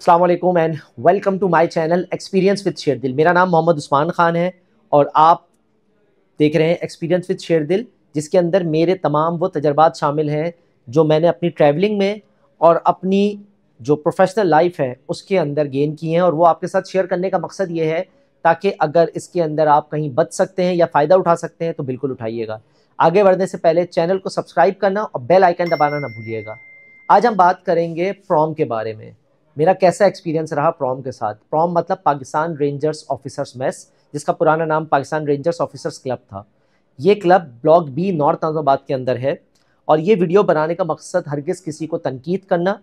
अस्सलाम वालेकुम and welcome to my channel experience with Sherdil. मेरा नाम मोहम्मद उस्मान खान है और आप देख रहे हैं एक्सपीरियंस विद शेरदिल, जिसके अंदर मेरे तमाम वो तजर्बात शामिल हैं जो मैंने अपनी ट्रैवलिंग में और अपनी जो प्रोफेशनल लाइफ है उसके अंदर गेन किए हैं, और वो आपके साथ शेयर करने का मकसद ये है ताकि अगर इसके अंदर आप कहीं बच सकते हैं या फ़ायदा उठा सकते हैं तो बिल्कुल उठाइएगा। आगे बढ़ने से पहले चैनल को सब्सक्राइब करना और बेल आइकन दबाना ना भूलिएगा। आज हम बात करेंगे प्रॉम के बारे में। मेरा कैसा एक्सपीरियंस रहा प्रॉम के साथ। प्रॉम मतलब पाकिस्तान रेंजर्स ऑफिसर्स मेस, जिसका पुराना नाम पाकिस्तान रेंजर्स ऑफिसर्स क्लब था। ये club block B north Nazimabad के अंदर है, और ये वीडियो बनाने का मकसद हरगिज़ किसी को तनकीद करना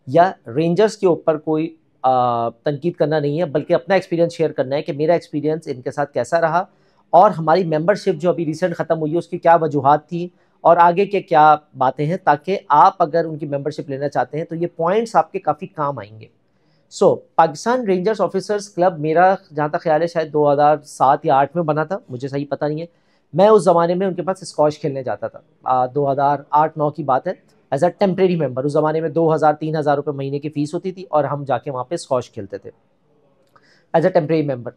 या रेंजर्स के ऊपर कोई तनकीद करना नहीं है, बल्कि अपना एक्सपीरियंस शेयर करना है कि मेरा एक्सपीरियंस इनके साथ कैसा रहा और हमारी मेंबरशिप जो अभी रिसेंट ख़त्म हुई है उसकी क्या वजूहात थी और आगे के क्या बातें हैं, ताकि आप अगर उनकी मेंबरशिप लेना चाहते हैं तो ये पॉइंट्स आपके काफ़ी काम आएंगे। पाकिस्तान रेंजर्स ऑफिसर्स क्लब मेरा जहाँ तक ख्याल है शायद 2007 या 8 में बना था, मुझे सही पता नहीं है। मैं उस ज़माने में उनके पास स्कॉश खेलने जाता था। 2008-9 की बात है। एज अ टेम्प्रेरी मेंबर उस ज़माने में 2000-3000 रुपये महीने की फ़ीस होती थी और हम जाके वहाँ पे स्कॉश खेलते थे एज अ टेम्प्रेरी मेंबर।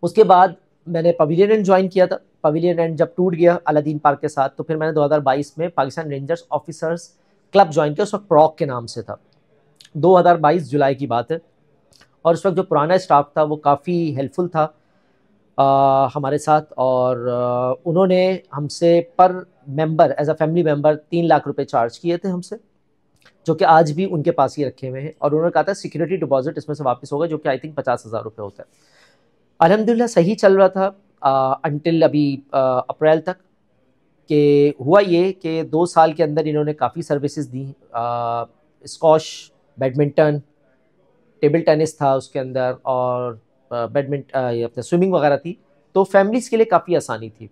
उसके बाद मैंने पवेलियन एंड ज्वाइन किया था। पवेलियन एंड जब टूट गया अलादीन पार्क के साथ, तो फिर मैंने 2022 में Pakistan rangers officers club join किया। उस वक्त प्रॉक के नाम से था। 2022 जुलाई की बात है, और उस वक्त जो पुराना स्टाफ था वो काफ़ी हेल्पफुल था हमारे साथ, और उन्होंने हमसे पर member as a family member 3 lakh रुपए चार्ज किए थे हमसे, जो कि आज भी उनके पास ही रखे हुए हैं। और उन्होंने कहा था सिक्योरिटी डिपॉजिट इसमें से वापस होगा, जो कि आई थिंक 50,000 रुपये होता है। अल्हम्दुलिल्लाह सही चल रहा था अनटिल अभी अप्रैल तक। कि हुआ ये कि 2 साल के अंदर इन्होंने काफ़ी सर्विसेज दी। स्कॉश, बैडमिंटन, टेबल टेनिस था उसके अंदर, और बैडमिंटन ये अपने स्विमिंग वगैरह थी। तो फैमिलीज़ के लिए काफ़ी आसानी थी।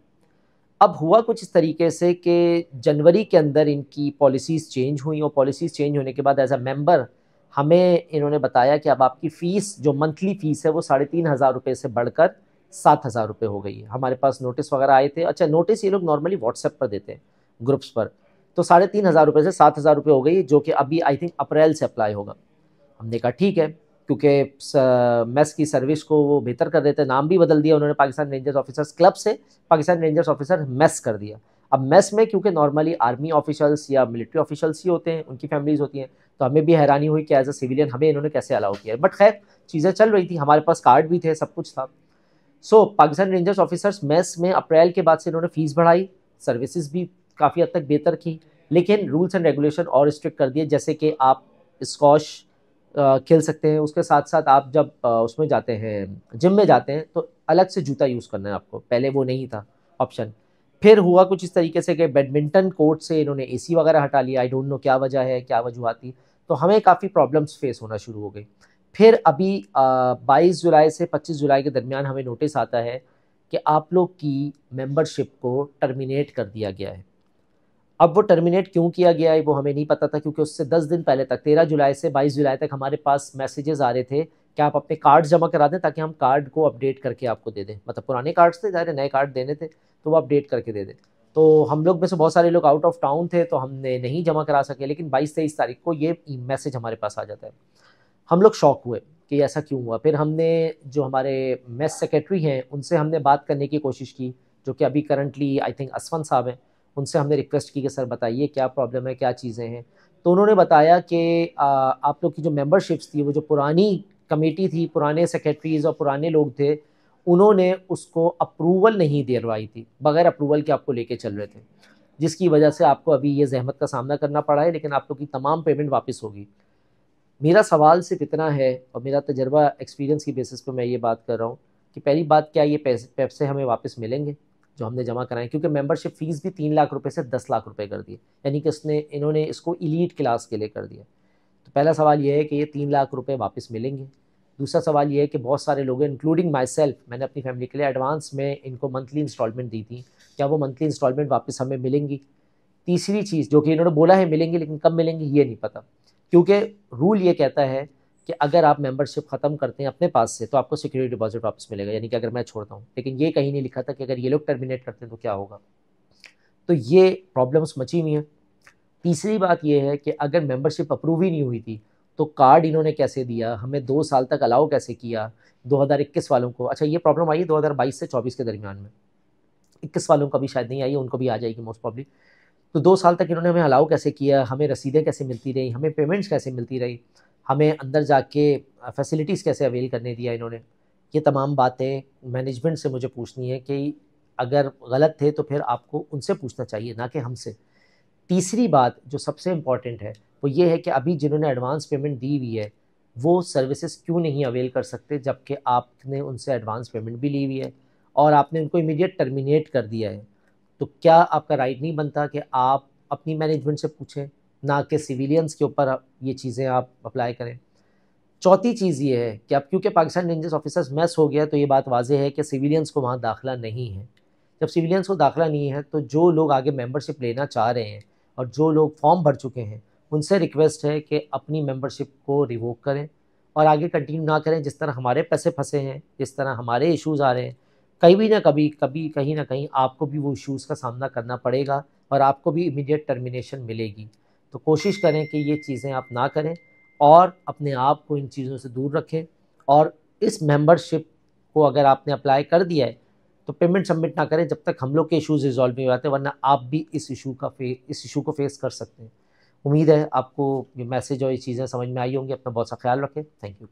अब हुआ कुछ इस तरीके से कि जनवरी के अंदर इनकी पॉलिसीज़ चेंज हुई, और पॉलिसीज़ चेंज होने के बाद एज अ मेंबर हमें इन्होंने बताया कि अब आपकी फ़ीस जो मंथली फ़ीस है वो 3,500 रुपये से बढ़कर 7,000 रुपये हो गई है। हमारे पास नोटिस वगैरह आए थे। अच्छा, नोटिस ये लोग नॉर्मली व्हाट्सएप पर देते हैं ग्रुप्स पर। तो 3,500 रुपये से 7,000 रुपये हो गई, जो कि अभी आई थिंक अप्रैल से अप्लाई होगा। हमने कहा ठीक है, क्योंकि मेस की सर्विस को वो बेहतर कर देते। नाम भी बदल दिया उन्होंने, पाकिस्तान रेंजर्स ऑफिसर्स क्लब से पाकिस्तान रेंजर्स ऑफिसर मेस कर दिया। अब मेस में क्योंकि नॉर्मली आर्मी ऑफिशल्स या मिलिट्री ऑफिशल्स ही होते हैं, उनकी फैमिलीज होती हैं, तो हमें भी हैरानी हुई कि एज अ सिविलियन हमें इन्होंने कैसे अलाउ किया। बट खैर, चीज़ें चल रही थी, हमारे पास कार्ड भी थे, सब कुछ था। पाकिस्तान रेंजर्स ऑफिसर्स मेस में अप्रैल के बाद से इन्होंने फीस बढ़ाई, सर्विसेज भी काफ़ी हद तक बेहतर की, लेकिन रूल्स एंड रेगुलेशन और स्ट्रिक्ट कर दिए। जैसे कि आप स्कॉश खेल सकते हैं, उसके साथ साथ आप जब उसमें जाते हैं, जिम में जाते हैं, तो अलग से जूता यूज़ करना है आपको। पहले वो नहीं था ऑप्शन। फिर हुआ कुछ इस तरीके से कि बैडमिंटन कोर्ट से इन्होंने एसी वगैरह हटा लिया। आई डोंट नो क्या वजह है, क्या वजूहत थी। तो हमें काफ़ी प्रॉब्लम्स फेस होना शुरू हो गई। फिर अभी 22 जुलाई से 25 जुलाई के दरमियान हमें नोटिस आता है कि आप लोग की मेंबरशिप को टर्मिनेट कर दिया गया है। अब वो टर्मिनेट क्यों किया गया है वो हमें नहीं पता था, क्योंकि उससे 10 दिन पहले तक 13 जुलाई से 22 जुलाई तक हमारे पास मैसेजेस आ रहे थे कि आप अपने कार्ड जमा करा दें, ताकि हम कार्ड को अपडेट करके आपको दे दें। मतलब पुराने कार्ड्स थे, ज़ाहिर नए कार्ड देने थे, तो वो अपडेट करके दे दें। तो हम लोग में से बहुत सारे लोग आउट ऑफ टाउन थे, तो हमने नहीं जमा करा सके, लेकिन 22-23 तारीख को ये मैसेज हमारे पास आ जाता है। हम लोग शॉक हुए कि ऐसा क्यों हुआ। फिर हमने जो हमारे मेस सेक्रेटरी हैं उनसे हमने बात करने की कोशिश की, जो कि अभी करंटली आई थिंक असफन साहब हैं। उनसे हमने रिक्वेस्ट की कि सर बताइए क्या प्रॉब्लम है, क्या चीज़ें हैं। तो उन्होंने बताया कि आप लोग की जो मेंबरशिप्स थी, वो जो पुरानी कमेटी थी, पुराने सेक्रेटरीज़ और पुराने लोग थे, उन्होंने उसको अप्रूवल नहीं दिलवाई थी, बगैर अप्रूवल के आपको लेके चल रहे थे, जिसकी वजह से आपको अभी ये ज़हमत का सामना करना पड़ा है, लेकिन आप लोग की तमाम पेमेंट वापस होगी। मेरा सवाल सिर्फ इतना है, और मेरा तजर्बा एक्सपीरियंस की बेसिस पे मैं ये बात कर रहा हूँ कि पहली बात, क्या ये पैसे हमें वापस मिलेंगे जो हमने जमा कराए? क्योंकि मेंबरशिप फ़ीस भी 3 लाख रुपए से 10 लाख रुपए कर दी, यानी कि इन्होंने इसको इलीट क्लास के लिए कर दिया। तो पहला सवाल ये है कि ये 3 लाख रुपए वापस मिलेंगे। दूसरा सवाल ये है कि बहुत सारे लोग हैं इंक्लूडिंग माई सेल्फ, मैंने अपनी फैमिली के लिए एडवांस में इनको मंथली इंस्टॉलमेंट दी थी, क्या वो मंथली इंस्टॉलमेंट वापस हमें मिलेंगी? तीसरी चीज़ जो कि इन्होंने बोला है मिलेंगी, लेकिन कब मिलेंगी ये नहीं पता, क्योंकि रूल ये कहता है कि अगर आप मेंबरशिप ख़त्म करते हैं अपने पास से तो आपको सिक्योरिटी डिपॉजिट वापस मिलेगा, यानी कि अगर मैं छोड़ता हूँ। लेकिन ये कहीं नहीं लिखा था कि अगर ये लोग टर्मिनेट करते हैं तो क्या होगा। तो ये प्रॉब्लम्स मची हुई हैं। तीसरी बात ये है कि अगर मेंबरशिप अप्रूव ही नहीं हुई थी तो कार्ड इन्होंने कैसे दिया, हमें 2 साल तक अलाउ कैसे किया 2021 वालों को। अच्छा ये प्रॉब्लम आई 2022 से 24 के दरमियान में, 21 वालों का भी शायद नहीं आई, उनको भी आ जाएगी मोस्ट प्रॉब्ली। तो 2 साल तक इन्होंने हमें अलाउ कैसे किया, हमें रसीदें कैसे मिलती रही, हमें पेमेंट्स कैसे मिलती रही, हमें अंदर जाके फैसिलिटीज़ कैसे अवेल करने दिया इन्होंने। ये तमाम बातें मैनेजमेंट से मुझे पूछनी है कि अगर गलत थे तो फिर आपको उनसे पूछना चाहिए, ना कि हमसे। तीसरी बात जो सबसे इम्पॉर्टेंट है वो ये है कि अभी जिन्होंने एडवांस पेमेंट दी हुई है वो सर्विसेज क्यों नहीं अवेल कर सकते, जबकि आपने उनसे एडवांस पेमेंट भी ली हुई है और आपने उनको इमीडिएट टर्मिनेट कर दिया है। तो क्या आपका राइट नहीं बनता कि आप अपनी मैनेजमेंट से पूछें, ना कि सिविलियंस के ऊपर ये चीज़ें आप अप्लाई करें। चौथी चीज़ ये है कि अब क्योंकि पाकिस्तान रेंजर्स ऑफिसर्स मैस हो गया तो ये बात वाज़ेह है कि सिविलियंस को वहाँ दाखिला नहीं है। जब सिविलियंस को दाखिला नहीं है तो जो लोग आगे मेंबरशिप लेना चाह रहे हैं और जो लोग फॉर्म भर चुके हैं उनसे रिक्वेस्ट है कि अपनी मेंबरशिप को रिवोक करें और आगे कंटिन्यू ना करें। जिस तरह हमारे पैसे फंसे हैं, जिस तरह हमारे इश्यूज़ आ रहे हैं, कभी ना कभी कहीं ना कहीं आपको भी वो इश्यूज़ का सामना करना पड़ेगा और आपको भी इमीडिएट टर्मिनेशन मिलेगी। तो कोशिश करें कि ये चीज़ें आप ना करें और अपने आप को इन चीज़ों से दूर रखें। और इस मेंबरशिप को अगर आपने अप्लाई कर दिया है तो पेमेंट सबमिट ना करें जब तक हम लोग के इश्यूज़ रिजॉल्व नहीं हो जाते, वरना आप भी इस इशू को फेस कर सकते हैं। उम्मीद है आपको ये मैसेज और ये चीज़ें समझ में आई होंगी। अपना बहुत सा ख्याल रखें। Thank you.